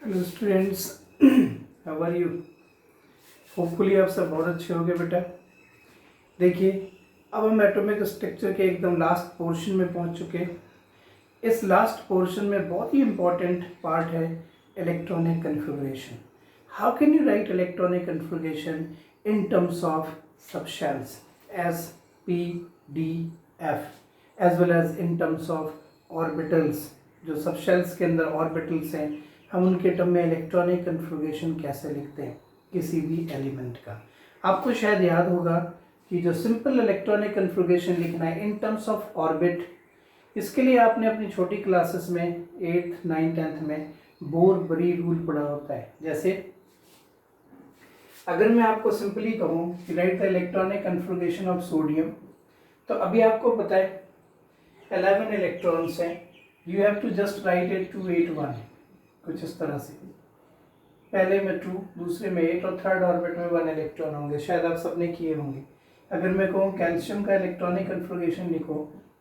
Hello students, how are you. Hopefully आप सब बहुत अच्छे होंगे बेटा। देखिए, अब हम एटॉमिक स्ट्रक्चर के एकदम लास्ट पोर्शन में पहुंच चुके हैं। इस लास्ट पोर्शन में बहुत ही इम्पॉर्टेंट पार्ट है electronic configuration. How can you write electronic configuration in terms of subshells s p d f as well as in terms of orbitals. जो सबशेल्स के अंदर ऑर्बिटल्स हैं, हम उनके टर्म में इलेक्ट्रॉनिक कन्फिग्रेशन कैसे लिखते हैं किसी भी एलिमेंट का। आपको शायद याद होगा कि जो सिंपल इलेक्ट्रॉनिक कन्फिग्रेशन लिखना है इन टर्म्स ऑफ ऑर्बिट, इसके लिए आपने अपनी छोटी क्लासेस में 8th 9th 10th में बोर बरी रूल पढ़ा होता है। जैसे अगर मैं आपको सिंपली कहूँ कि write the electronic configuration of sodium, तो अभी आपको पता है 11 इलेक्ट्रॉन्स हैं। You have to just write it 2 8 1, कुछ इस तरह से। पहले में 2, दूसरे में 8 और थर्ड ऑर्बिट में 1 इलेक्ट्रॉन होंगे। शायद आप सबने किए होंगे। अगर मैं कहूँ कैल्शियम का इलेक्ट्रॉनिक कन्फिग्रेशन लिखो,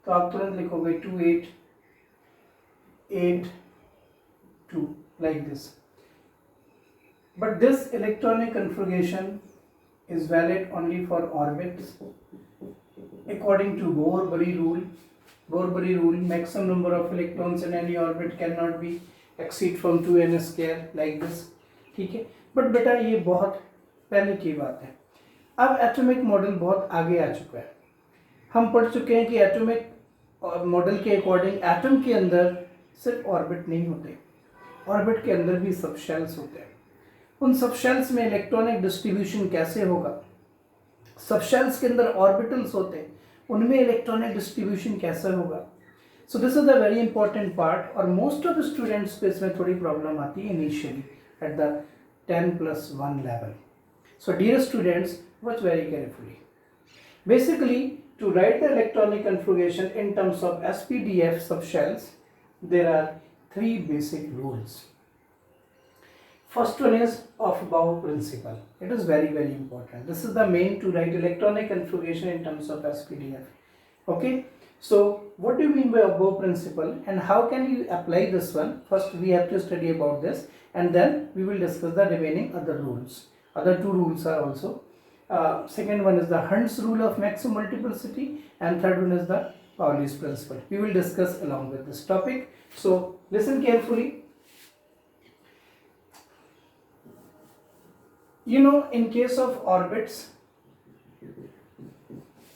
तो आप तुरंत लिखोगे 2 8 8 2 like this. But this electronic configuration is valid only for orbits according to Bohr-Bury rule. Bohr-Bury rule, maximum number of electrons in any orbit cannot be exceed from 2n square like this. ठीक है, but बेटा ये बहुत पहले की बात है। अब एटॉमिक मॉडल बहुत आगे आ चुका है। हम पढ़ चुके हैं कि एटॉमिक मॉडल के अकॉर्डिंग एटम के अंदर सिर्फ ऑर्बिट नहीं होते, ऑर्बिट के अंदर भी सबशेल्स होते हैं। उन सबशेल्स में इलेक्ट्रॉनिक डिस्ट्रीब्यूशन कैसे होगा, सबशेल्स के अंदर ऑर्बिटल्स होते हैं, उनमें इलेक्ट्रॉनिक डिस्ट्रीब्यूशन कैसे होगा। So this is the very important part, और मोस्ट ऑफ द स्टूडेंट्स को इसमें थोड़ी प्रॉब्लम आती है initially at the 10+1 level. So dear students, watch very carefully. Basically, to write the electronic configuration in terms of SPDF subshells, there are 3 basic rules. First one is Aufbau principle. It is very important. This is the main to write electronic configuration in terms of SPDF. Okay, so what do you mean by Aufbau principle and how can you apply this one? First we have to study about this, and then we will discuss the remaining other rules. Other 2 rules are also. Second one is the Hund's rule of maximum multiplicity, and third one is the Pauli's principle. We will discuss along with this topic. So listen carefully. You know, in case of orbits,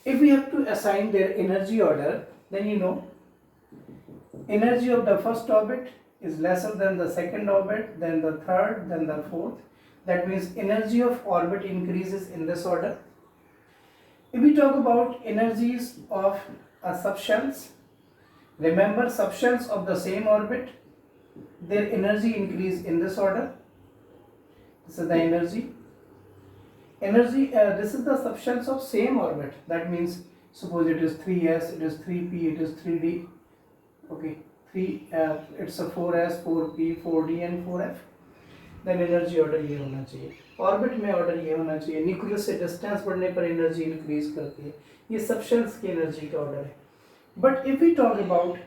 if we have to assign their energy order, then you know energy of the first orbit is lesser than the second orbit, then the third, then the fourth. That means energy of orbit increases in this order. If we talk about energies of subshells, remember subshells of the same orbit, their energy increase in this order. This is the energy. This is the subshells of same orbit. That means suppose it is 3s, it is 3p, it is 3d. Okay, it's a 4s, 4p, 4d and 4f. Then energy order ये होना चाहिए, orbit में order ये होना चाहिए। Nucleus से distance बढ़ने पर एनर्जी इंक्रीज करती है। ये सबशेल्स की एनर्जी का ऑर्डर है। But if we talk about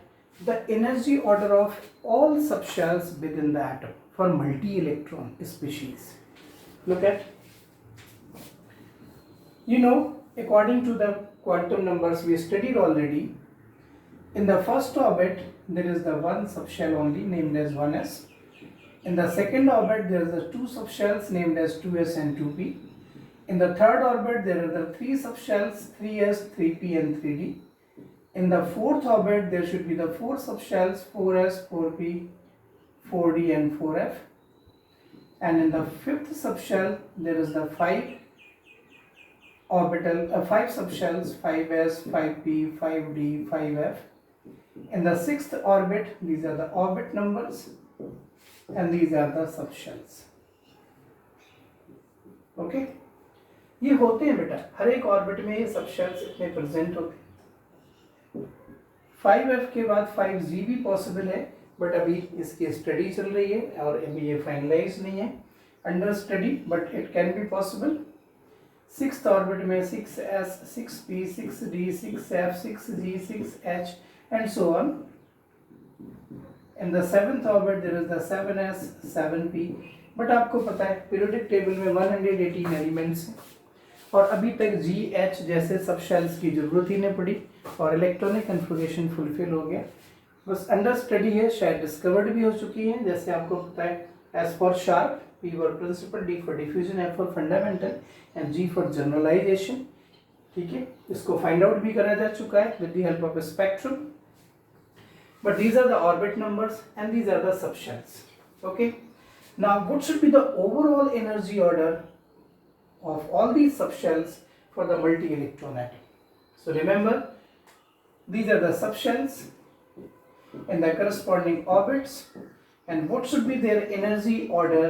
the energy order of all subshells within the atom for multi electron species, look at, you know, according to the quantum numbers we studied already, in the first orbit there is the one subshell only named as 1s. In the second orbit there is the 2 subshells named as 2s and 2p. In the third orbit there are the 3 subshells, 3s, 3p and 3d. In the fourth orbit there should be the 4 subshells, 4s, 4p, 4d and 4f. And in the fifth subshell there is the 5 subshells, 5s, 5p, 5d, 5f. In the sixth orbit, these are the orbit numbers and these are the subshells. Okay, ये होते हैं बेटा, हर एक orbit में ये subshells इतने present होते हैं। 5f के बाद 5g भी पॉसिबल है, बट अभी इसकी स्टडी चल रही है और अभी ये फाइनलाइज नहीं है, under study, but it can be possible. 6th orbit में 6s, 6p, 6d, 6f, 6g, 6h and so on, In the 7th orbit there is the 7s 7p, but आपको पता है पीरियोडिक टेबल में 118 elements हैं और अभी तक जी H जैसे सब शेल्स की जरूरत ही नहीं पड़ी और इलेक्ट्रॉनिक कन्फिगरेशन फुलफिल हो गया। बस अंडर स्टडी है, शायद डिस्कवर्ड भी हो चुकी है। जैसे आपको पता है s for sharp, p for principal, d for diffusion, f for fundamental and g for generalisation. ठीक है, इसको फाइंड आउट भी करा जा चुका है with the help of spectrum. But these are the orbit numbers and these are the subshells. Okay, now what should be the overall energy order of all these subshells for the multi-electron atom? So remember, these are the subshells in the corresponding orbits, and what should be their energy order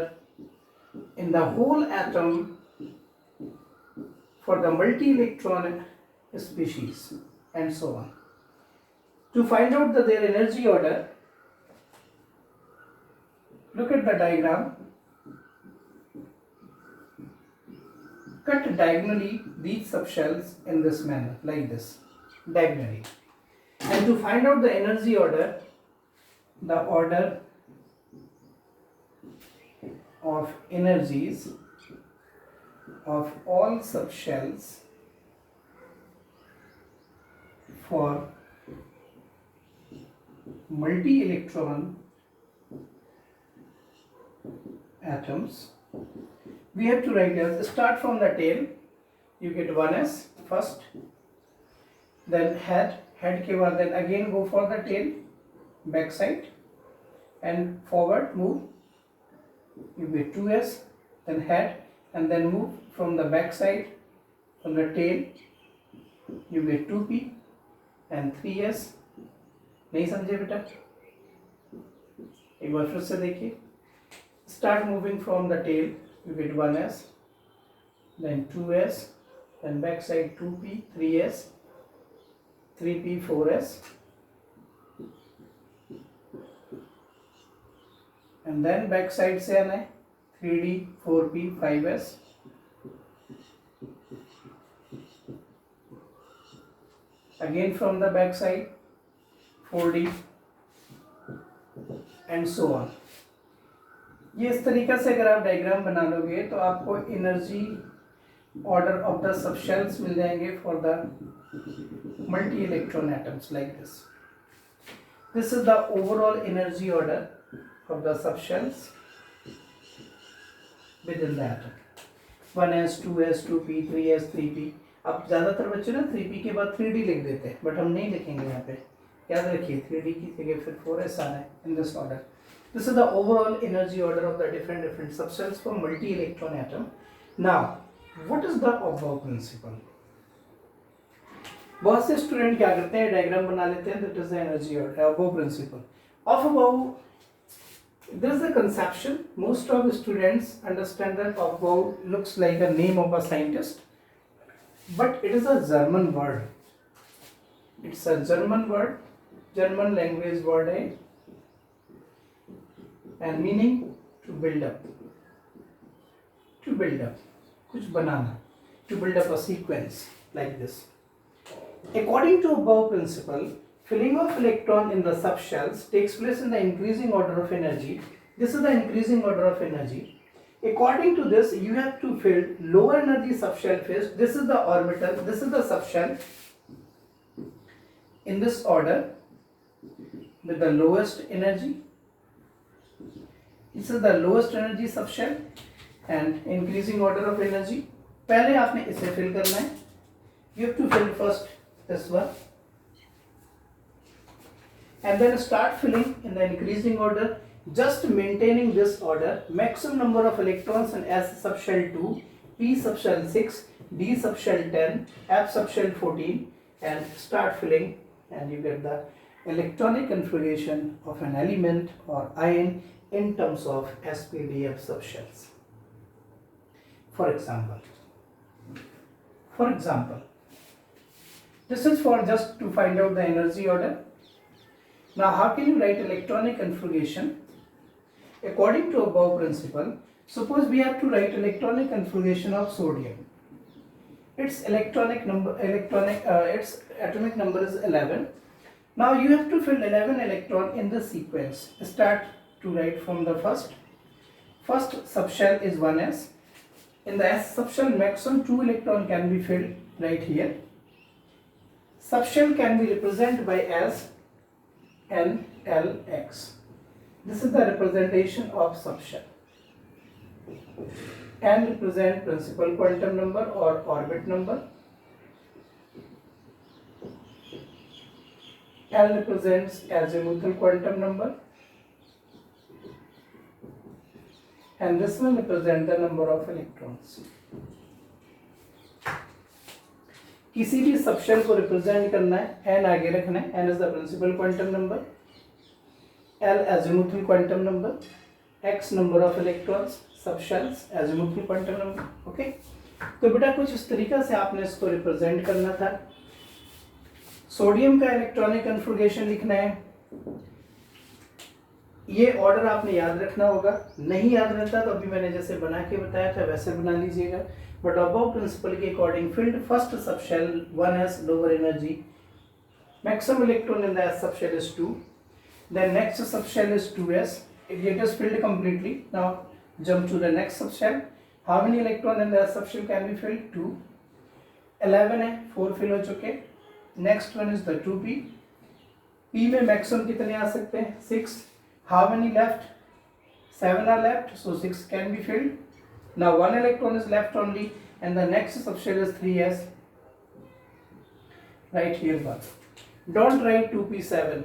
in the whole atom for the multi-electron species, and so on. To find out their energy order, look at the diagram. Cut diagonally these subshells in this manner, like this, diagonally. And to find out the energy order, the order of energies of all subshells for multi-electron atoms, we have to write as start from the tail. You get 1s first, then head के बाद then again go for the tail, back side and forward move. You get 2s, then head and then move from the back side, from the tail you get 2p and 3s. नहीं समझे बेटा? एक बार फिर से देखिए। Start moving from the tail, you get 1s, then 2s, then back side 2p, 3s, 3p, 4s, and then back side से आना है 3d, 4p, 5s, again from the back side 4d and so on. ये इस तरीका से अगर आप diagram बना लोगे तो आपको energy order of the subshells मिल जाएंगे for the multi electron atoms like this. This is the overall energy order of the subshells within the atom. 1s, 2s, 2p, 3s, 3p. अब ज़्यादातर बच्चे ना 3p के बाद 3d लिख देते हैं, बट हम नहीं लिखेंगे यहाँ पे. याद रखिए 3d की जगह फिर 4s आना है in this order. This is the overall energy order of the different subshells for multi-electron atom. Now, what is the above principle? बहुत से स्टूडेंट क्या करते हैं, डायग्राम बना लेते हैं. That is the energy order, above principle. Of above, there is a conception. Most of the students understand that above looks like a name of a scientist, but it is a German word. It's a German word, German language word है. And meaning to build up, कुछ बनाना, to build up a sequence like this. According to above principle, filling of electron in the subshells takes place in the increasing order of energy. This is the increasing order of energy. According to this, you have to fill lower energy subshell first. This is the orbital, this is the subshell in this order with the lowest energy. This is the lowest energy subshell and increasing order of energy. पहले आपने इसे fill करना है. You have to fill first this one and then start filling in the increasing order, just maintaining this order. Maximum number of electrons in S subshell 2, P subshell 6, D subshell 10, F subshell 14, and start filling, and you get the electronic configuration of an element or ion in terms of SPDF subshells. For example, this is for just to find out the energy order. Now, how can you write electronic configuration? According to above principle, suppose we have to write electronic configuration of sodium. Its atomic number is 11. Now you have to fill 11 electron in the sequence. Start to write from the first. First subshell is 1s. In the s subshell, maximum 2 electron can be filled right here. Subshell can be represented by as N, L, X. This is the representation of subshell. N represent principal quantum number or orbit number. L represents azimuthal quantum number. And this will represent the number of electrons. किसी भी subshell को represent करना है, n आगे रखना है. n is the principal quantum number, l azimuthal quantum number, x number of electrons, subshells azimuthal quantum number. Okay, तो बेटा कुछ इस तरीका से आपने इसको रिप्रेजेंट करना था. सोडियम का इलेक्ट्रॉनिक कन्फिगरेशन लिखना है. ये ऑर्डर आपने याद रखना होगा. नहीं याद रहता तो अभी मैंने जैसे बना के बताया था वैसे बना लीजिएगा. बट अबव प्रिंसिपल के according field first subshell 1s lower energy, maximum electron in the s subshell is 2. Then next subshell is 2s. It is filled completely. Now jump to the next subshell. How many electron in the s subshell can be filled? 2. 11 है, 4 fill हो चुके. Next one is the 2p. p में maximum कितने आ सकते हैं? 6. How many left? 7 are left, so 6 can be filled. Now 1 electron is left only, and the next subshell is 3s. Right here 1. Don't write 2p7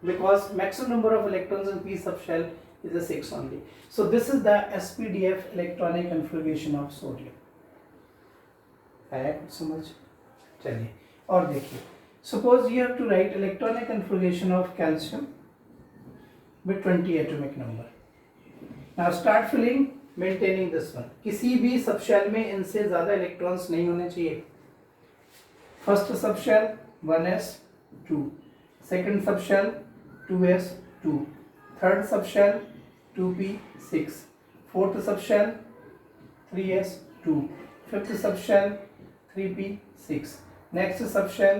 because maximum number of electrons in p subshell is a 6 only. So this is the SPDF electronic configuration of sodium. आया कुछ समझ? चलिए और देखिए. Suppose you have to write electronic configuration of calcium with 20 atomic number. Now start filling, maintaining this one. किसी भी subshell में इनसे ज़्यादा इलेक्ट्रॉन्स नहीं होने चाहिए. First subshell 1s 2, second subshell 2s 2, third subshell 2p 6, fourth subshell 3s 2, fifth subshell 3p 6, next subshell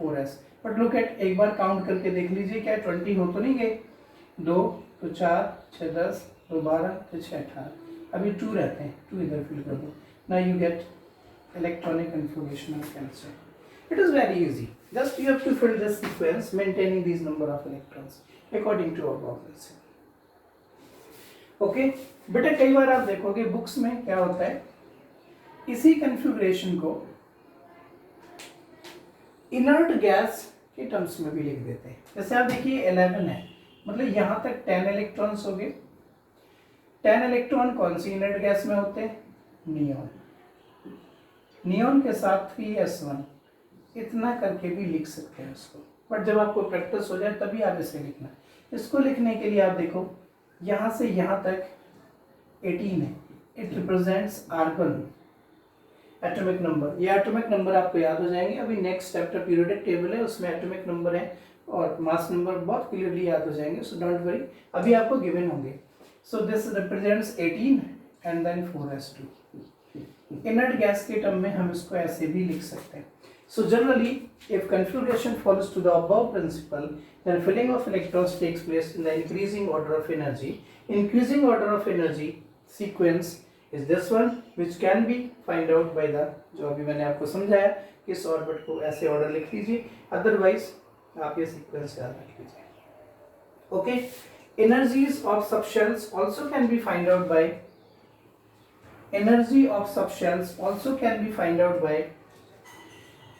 4s. But look at, एक बार count करके देख लीजिए क्या 20 हो तो नहीं गए. 2 तो 4, 6 10, 2 12, तो 6 18. अभी 2 रहते हैं, 2 इधर फिल कर दो. Now you get electronic configuration of calcium. It is very easy. Just you have to fill this sequence maintaining these number of electrons according to above principle. Okay, बेटा कई बार आप देखोगे बुक्स में क्या होता है, इसी कन्फिगरेशन को इनर्ट गैस के टर्म्स में भी लिख देते हैं. जैसे आप देखिए 11 है, मतलब यहाँ तक 10 इलेक्ट्रॉन्स हो गए. 10 इलेक्ट्रॉन कौन सी इनर्ट गैस में होते हैं? नियॉन. नियॉन के साथ 3s1 इतना करके भी लिख सकते हैं इसको. बट जब आपको प्रैक्टिस हो जाए तभी आप इसे लिखना. इसको लिखने के लिए आप देखो यहाँ से यहाँ तक 18 है. It represents argon atomic number. ये एटॉमिक नंबर आपको याद हो जाएंगे. अभी नेक्स्ट चैप्टर पीरियोडिक टेबल है, उसमें एटॉमिक नंबर है और मास नंबर बहुत क्लियरली याद हो जाएंगे. सो डोंट वरी, अभी आपको गिवन होंगे. So this represents 18 and then 4s2. Inert gas के टर्म में हम इसको ऐसे भी लिख सकते हैं. So generally, if configuration follows to the above principle, then filling of electrons takes place in the increasing order of energy. Increasing order of energy sequence is this one, which can be find out by the, जो अभी मैंने आपको समझाया कि इस orbit को ऐसे order लिख लीजिए, अदरवाइज आप ये सीक्वेंस याद रख लीजिए. Okay, energies of subshells also can be find out by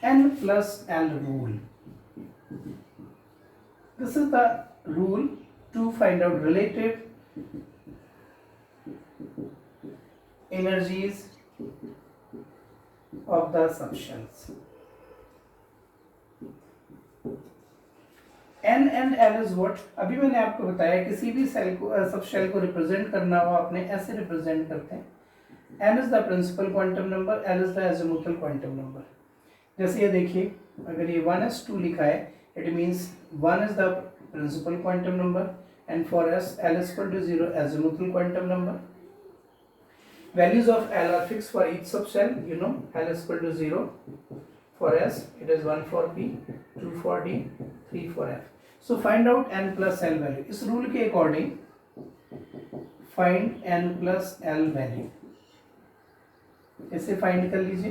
n plus l rule. This is the rule to find out relative energies of the subshells. n and l is what? अभी मैंने आपको बताया किसी भी cell को subshell को represent करना हो आपने ऐसे रिप्रेजेंट करते हैं. n is the principal quantum number, l is the azimuthal quantum number. जैसे ये देखिए, अगर ये 1s2 लिखा है, it means 1 is the principal quantum number and for s l is equal to 0 azimuthal quantum number. Values of l are fixed for each subshell. You know l is equal to 0 for s, it is 1 for p, 2 for d, 3 4 f. So find out n plus l value. इस rule के according find n plus l value. इसे find कर लीजिए.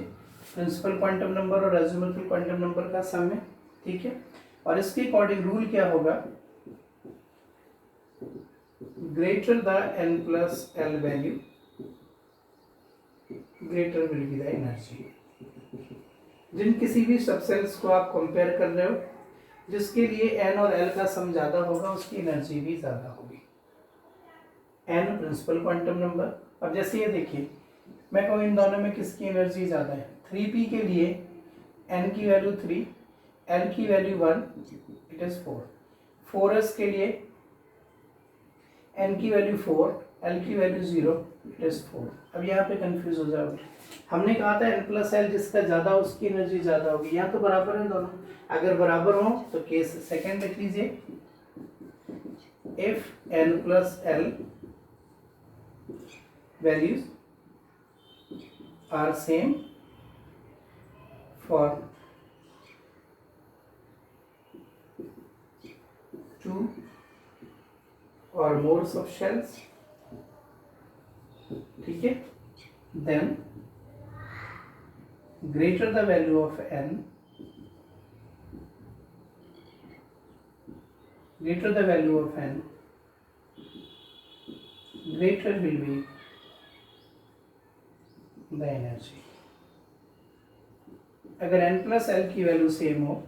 Principal quantum number और अज्यूमेटिव quantum number का सम है. ठीक है. और इसके अकॉर्डिंग रूल क्या होगा? Greater the n plus l value, greater will be the energy. जिन किसी भी सबसेल्स को आप कंपेयर कर रहे हो, जिसके लिए n और l का सम ज्यादा होगा उसकी एनर्जी भी ज्यादा होगी. n principal quantum number. अब जैसे ये देखिए, मैं कहूँ इन दोनों में किसकी एनर्जी ज्यादा है. 3p के लिए n की वैल्यू 3, l की वैल्यू 1, इट इज 4. 4s के लिए n की वैल्यू 4, l की वैल्यू 0, इट इज 4. अब यहाँ पे कंफ्यूज हो जाओगे. हमने कहा था n प्लस l जिसका ज्यादा उसकी एनर्जी ज्यादा होगी. यहाँ तो बराबर है दोनों. अगर बराबर हो तो केस सेकंड लिख लीजिए. If n plus l values are same for 2 or more subshells, ठीक है, then greater the value of n, greater the value of n, greater will be the energy. अगर n plus l की value same हो,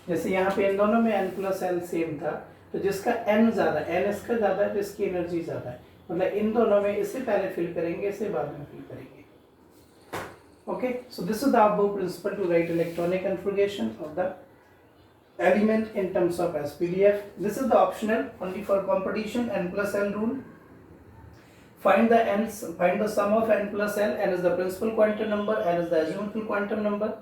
जैसे यहाँ पे इन दोनों में n plus l सेम था, तो जिसका n ज्यादा, n इसका ज्यादा है तो इसकी एनर्जी ज्यादा है. मतलब इन दोनों में इसे पहले फिल करेंगे, इसे बाद में फिल करेंगे. Okay, so this is the above principle to write electronic configuration of the element in terms of SPDF. This is the optional only for competition n plus l rule. Find the sum of n plus l. N is the principal quantum number, l is the azimuthal quantum number.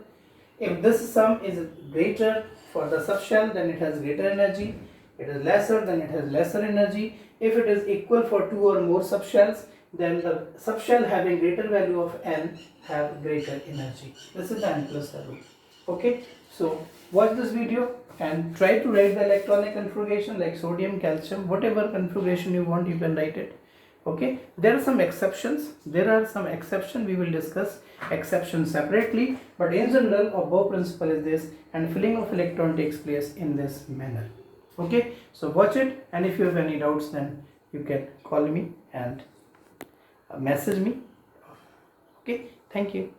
If this sum is greater for the subshell, then it has greater energy. It is lesser, then it has lesser energy. If it is equal for 2 or more subshells, then the subshell having greater value of n have greater energy. This is the n plus l rule. Okay, so watch this video and try to write the electronic configuration like sodium, calcium, whatever configuration you want, you can write it. Okay, there are some exceptions. We will discuss exceptions separately, but in general above principle is this, and filling of electron takes place in this manner. Okay, so watch it, and if you have any doubts, then you can call me and message me. Okay, thank you.